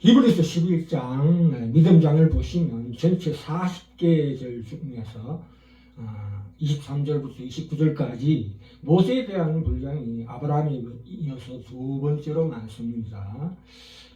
히브리서 11장 믿음장을 보시면 전체 40개의 절 중에서 23절부터 29절까지 모세에 대한 분량이 아브라함에 이어서 두 번째로 많습니다.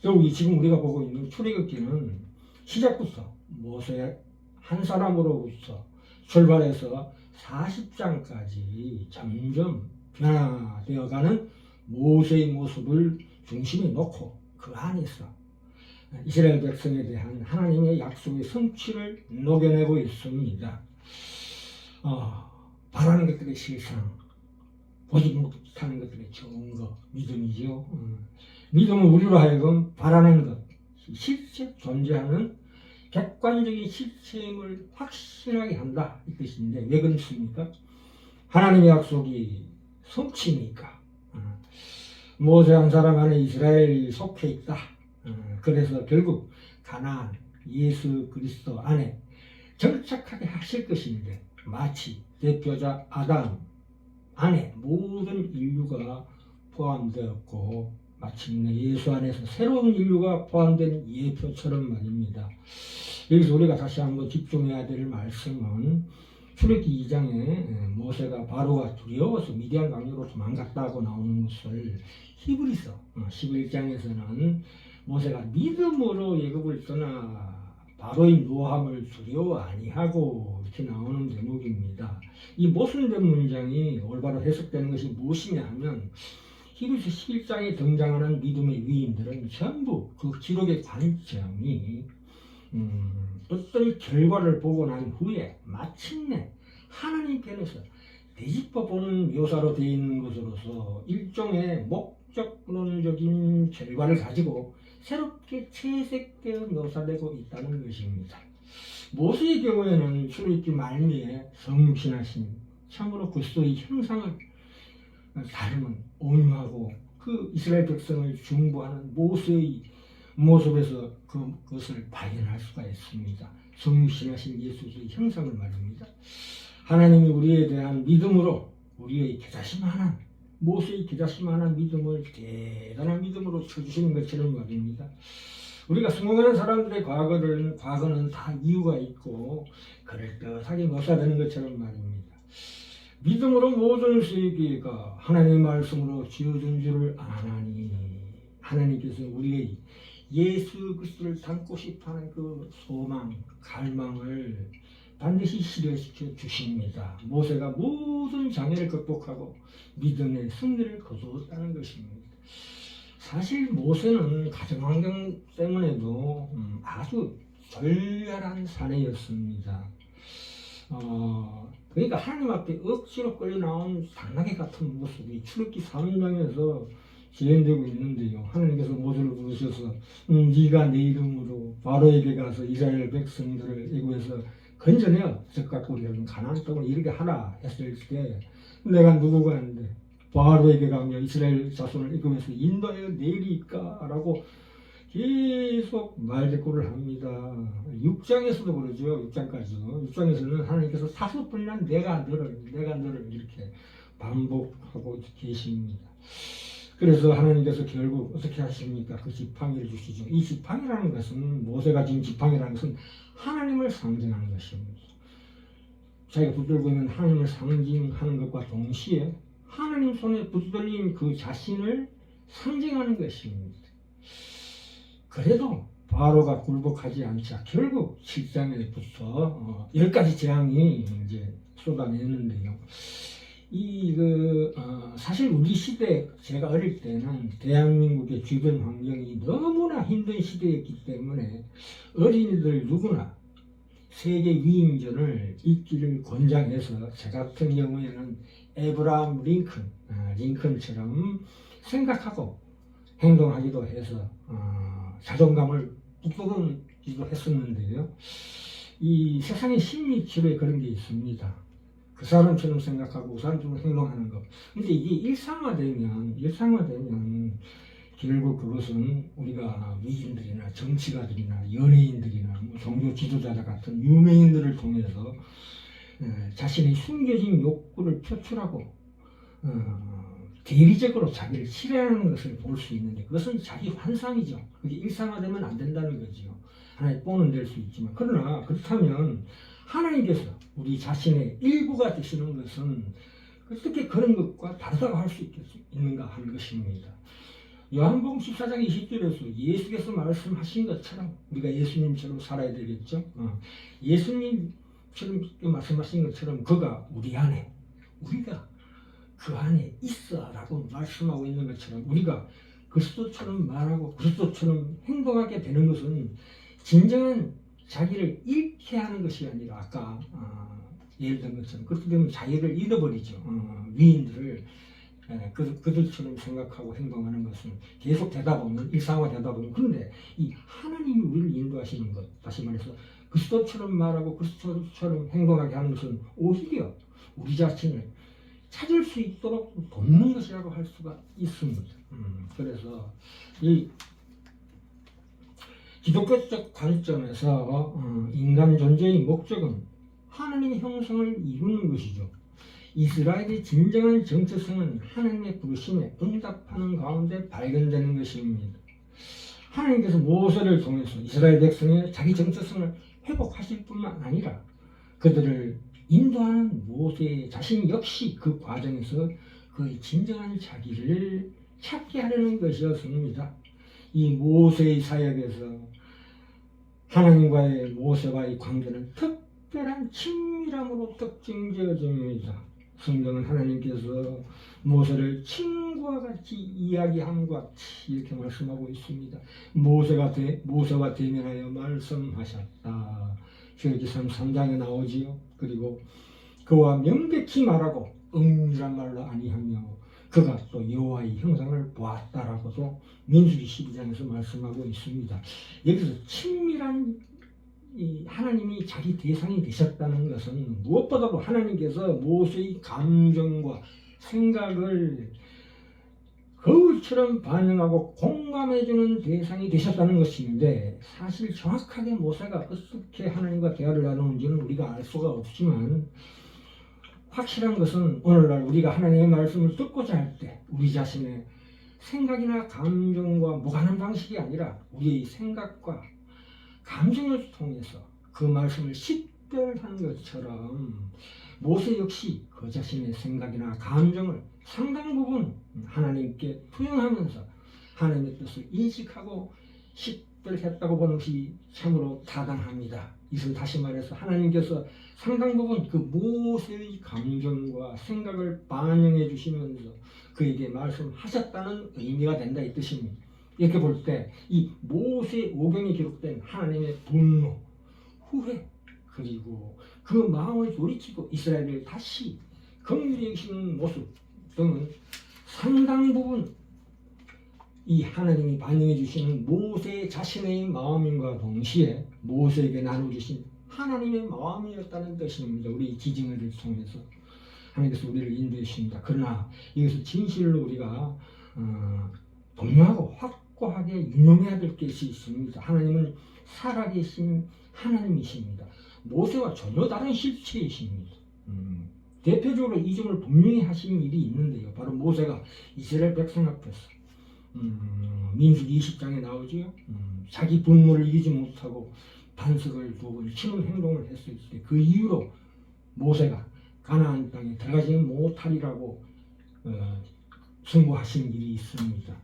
더욱이 지금 우리가 보고 있는 출애굽기는 시작부터 모세 한 사람으로부터 출발해서 40장까지 점점 변화되어가는 모세의 모습을 중심에 놓고 그 안에서 이스라엘 백성에 대한 하나님의 약속의 성취를 녹여내고 있습니다. 바라는 것들의 실상, 보지 못하는 것들의 좋은 것, 믿음이죠. 믿음은 우리로 하여금 바라는 것, 실제 존재하는 객관적인 실체임을 확신하게 한다 이 뜻인데, 왜 그렇습니까? 하나님의 약속이 성취니까. 모세 한 사람 안에 이스라엘이 속해 있다. 그래서 결국 가나안 예수 그리스도 안에 정착하게 하실 것인데, 마치 대표자 아담 안에 모든 인류가 포함되었고 마침내 예수 안에서 새로운 인류가 포함된 예표처럼 말입니다. 여기서 우리가 다시 한번 집중해야 될 말씀은 출애굽기 2장에 모세가 바로가 두려워서 미디안 강요로 도망갔다고 나오는 것을 히브리서 11장에서는 모세가 믿음으로 애굽을 떠나 바로의 노함을 두려워 아니하고 이렇게 나오는 대목입니다. 이 모순된 문장이 올바로 해석되는 것이 무엇이냐 하면 히브리서 11장에 등장하는 믿음의 위인들은 전부 그 기록의 관점이 어떤 결과를 보고 난 후에 마침내 하나님 편에서 되짚어 보는 묘사로 되어 있는 것으로서 일종의 목적론적인 결과를 가지고 새롭게 채색되어 묘사되고 있다는 것입니다. 모세의 경우에는 출애굽기 말미에 성신하신 참으로 그리스도의 형상을 닮은 온유하고 그 이스라엘 백성을 중보하는 모세의 모습에서 그것을 발견할 수가 있습니다. 성신하신 예수의 형상을 말입니다. 하나님이 우리에 대한 믿음으로 우리의 겨자씨만한 모세의 겨자씨만한 믿음을 대단한 믿음으로 쳐주시는 것처럼 말입니다. 우리가 성공하는 사람들의 과거는 다 이유가 있고 그럴듯하게 묘사되는 것처럼 말입니다. 믿음으로 모든 세계가 하나님의 말씀으로 지어진 줄을 아나니 하나님께서 우리의 예수 그리스도를 닮고 싶어하는 그 소망, 갈망을 반드시 실현시켜 주십니다. 모세가 모든 장애를 극복하고 믿음의 승리를 거두었다는 것입니다. 사실 모세는 가정환경 때문에도 아주 절렬한 사내였습니다. 그러니까 하나님 앞에 억지로 끌려 나온 당나귀 같은 모습이 출애굽기 3장에서 재현되고 있는데요. 하나님께서 모세를 부르셔서 네가 내 이름으로 바로에게 가서 이스라엘 백성들을 애굽에서 건져내어 적갖고 우리는 가나안 땅으로 이르게 하라 했을 때 내가 누구가 하는데 바로에게 가며 이스라엘 자손을 애굽에서 인도하여 내리까 라고 계속 말대꾸를 합니다. 6장에서도 그러죠. 6장까지도. 6장에서는 하나님께서 5번이나 내가 너를 이렇게 반복하고 계십니다. 그래서 하나님께서 결국 어떻게 하십니까? 그 지팡이를 주시죠. 이 지팡이라는 것은 모세가 진 지팡이라는 것은 하나님을 상징하는 것입니다. 자기가 붙들고 있는 하나님을 상징하는 것과 동시에 하나님 손에 붙들린 그 자신을 상징하는 것입니다. 그래도 바로가 굴복하지 않자 결국 7장에부터 10가지 재앙이 이제 쏟아내는데요. 사실 우리 시대, 제가 어릴 때는 대한민국의 주변 환경이 너무나 힘든 시대였기 때문에 어린이들 누구나 세계 위인전을 읽기를 권장해서 저 같은 경우에는 에브라함 링컨처럼 생각하고 행동하기도 해서 자존감을 북돋우기도 했었는데요. 이 세상의 심리 치료에 그런 게 있습니다. 그 사람처럼 생각하고 그 사람처럼 행동하는 것. 근데 이게 일상화되면 결국 그것은 우리가 위인들이나 정치가들이나 연예인들이나 종교 지도자 같은 유명인들을 통해서 자신의 숨겨진 욕구를 표출하고 대리적으로 자기를 실현하는 것을 볼 수 있는데 그것은 자기 환상이죠. 그게 일상화되면 안 된다는 거죠. 하나의 뽀는 될 수 있지만 그러나 그렇다면 하나님께서 우리 자신의 일부가 되시는 것은 어떻게 그런 것과 다르다고 할 수 있는가 하는 것입니다. 요한복음 14장 20절에서 예수께서 말씀하신 것처럼 우리가 예수님처럼 살아야 되겠죠. 예수님처럼 말씀하신 것처럼 그가 우리 안에 우리가 그 안에 있어 라고 말씀하고 있는 것처럼 우리가 그리스도처럼 말하고 그리스도처럼 행동하게 되는 것은 진정한 자기를 잃게 하는 것이 아니라 아까 예를 든 것처럼 그렇게 되면 자기를 잃어버리죠. 위인들을 그들처럼 생각하고 행동하는 것은 계속 되다 보면 일상화되다 보면 그런데 이 하나님이 우리를 인도하시는 것 다시 말해서 그리스도처럼 말하고 그리스도처럼 행동하게 하는 것은 오히려 우리 자신을 찾을 수 있도록 돕는 것이라고 할 수가 있습니다. 그래서 이 기독교적 관점에서 인간 존재의 목적은 하나님의 형상을 이루는 것이죠. 이스라엘의 진정한 정체성은 하나님의 부르심에 응답하는 가운데 발견되는 것입니다. 하나님께서 모세를 통해서 이스라엘 백성의 자기 정체성을 회복하실 뿐만 아니라 그들을 인도하는 모세 자신 역시 그 과정에서 그의 진정한 자기를 찾게 하려는 것이었습니다. 이 모세의 사역에서 하나님과의 모세와의 관계는 특별한 친밀함으로 특징되어집니다. 성경은 하나님께서 모세를 친구와 같이 이야기함과 같이 이렇게 말씀하고 있습니다. 모세와 대면하여 말씀하셨다. 출애굽기 33장에 나오지요. 그리고 그와 명백히 말하고 은밀한 말로 아니하며 그가 또 여호와의 형상을 보았다라고도 민수기 12장에서 말씀하고 있습니다. 여기서 친밀한 이 하나님이 자기 대상이 되셨다는 것은 무엇보다도 하나님께서 모세의 감정과 생각을 거울처럼 반영하고 공감해주는 대상이 되셨다는 것인데 사실 정확하게 모세가 어떻게 하나님과 대화를 나누는지는 우리가 알 수가 없지만 확실한 것은 오늘날 우리가 하나님의 말씀을 듣고자 할 때 우리 자신의 생각이나 감정과 무관한 방식이 아니라 우리의 생각과 감정을 통해서 그 말씀을 식별한 것처럼 모세 역시 그 자신의 생각이나 감정을 상당 부분 하나님께 투영하면서 하나님의 뜻을 인식하고 식별했다고 보는 것이 참으로 타당합니다. 이것을 다시 말해서 하나님께서 상당 부분 그 모세의 감정과 생각을 반영해 주시면서 그에게 말씀하셨다는 의미가 된다 이 뜻입니다. 이렇게 볼 때 이 모세 오경에 기록된 하나님의 분노, 후회 그리고 그 마음을 돌이키고 이스라엘을 다시 긍휼히 여기시는 모습 등은 상당 부분 이 하나님이 반영해 주시는 모세 자신의 마음인과 동시에 모세에게 나눠주신 하나님의 마음이었다는 뜻입니다. 우리 지징을 통해서 하나님께서 우리를 인도해 주십니다. 그러나 이것을 진실로 우리가 분명하고 확고하게 유념해야 될 것이 있습니다. 하나님은 살아계신 하나님이십니다. 모세와 전혀 다른 실체이십니다. 대표적으로 이 점을 분명히 하신 일이 있는데요. 바로 모세가 이스라엘 백성 앞에서 민수기 20장에 나오지요. 자기 분노를 이기지 못하고 반석을 2번 치는 행동을 했을 때 그 이유로 모세가 가나안 땅에 들어가지 못하리라고 선고하신 일이 있습니다.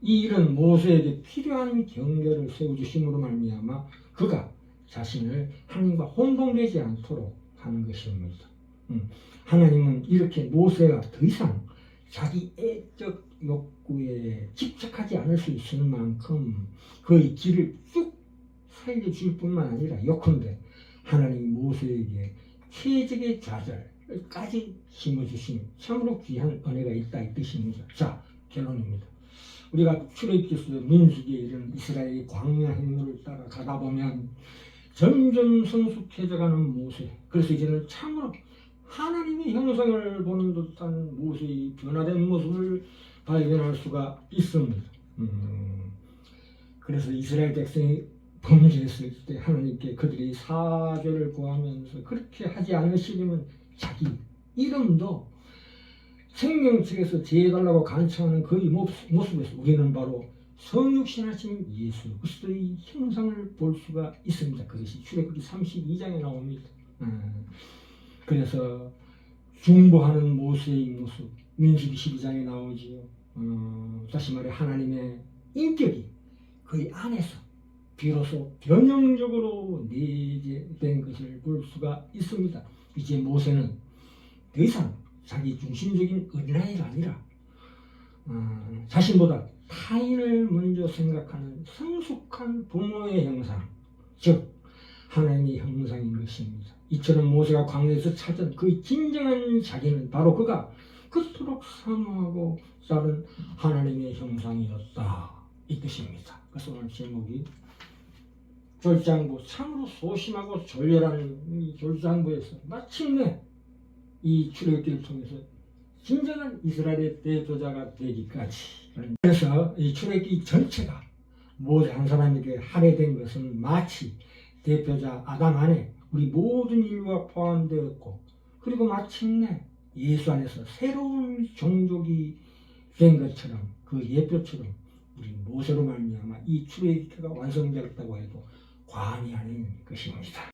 이 일은 모세에게 필요한 경계를 세워주심으로 말미암아 그가 자신을 하나님과 혼동되지 않도록 하는 것입니다. 하나님은 이렇게 모세가 더 이상 자기 애적 욕구에 집착하지 않을 수 있을 만큼 그의 길을 쭉 살려줄 뿐만 아니라 요컨대 하나님이 모세에게 최적의 좌절까지 심어주신 참으로 귀한 은혜가 있다 이 뜻입니다. 자, 결론입니다. 우리가 출애굽기서 민수기에 이른 이스라엘의 광야 행로를 따라 가다 보면 점점 성숙해져가는 모세, 그래서 이제는 참으로 하나님의 형상을 보는 듯한 모세의 변화된 모습을 발견할 수가 있습니다. 그래서 이스라엘 백성이 범죄했을 때 하나님께 그들이 사죄를 구하면서 그렇게 하지 않으시려면 자기 이름도 생명책에서 제해달라고 간청하는 그 모습에서 우리는 바로 성육신하신 예수 그리스도의 형상을 볼 수가 있습니다. 그것이 출애굽기 32장에 나옵니다. 그래서 중보하는 모세의 모습 민수기 12장에 나오지요. 다시 말해 하나님의 인격이 그의 안에서 비로소 변형적으로 내재된 것을 볼 수가 있습니다. 이제 모세는 더 이상 자기 중심적인 어린아이가 아니라 자신보다 타인을 먼저 생각하는 성숙한 부모의 형상, 즉 하나님의 형상인 것입니다. 이처럼 모세가 광야에서 찾은 그 진정한 자기는 바로 그가 그토록 사모하고 따른 하나님의 형상이었다 이 뜻입니다. 그래서 오늘 제목이 졸장부, 참으로 소심하고 졸렬한 이 졸장부에서 마침내 이 출애굽기를 통해서 진정한 이스라엘의 대표자가 되기까지. 그래서 이 출애굽기 전체가 모세 한 사람에게 할애된 것은 마치 대표자 아담 안에 우리 모든 인류가 포함되었고, 그리고 마침내 예수 안에서 새로운 종족이 된 것처럼 그 예표처럼 우리 모세로 말미암아 이 출애굽기가 완성되었다고 해도 과언이 아닌 것입니다.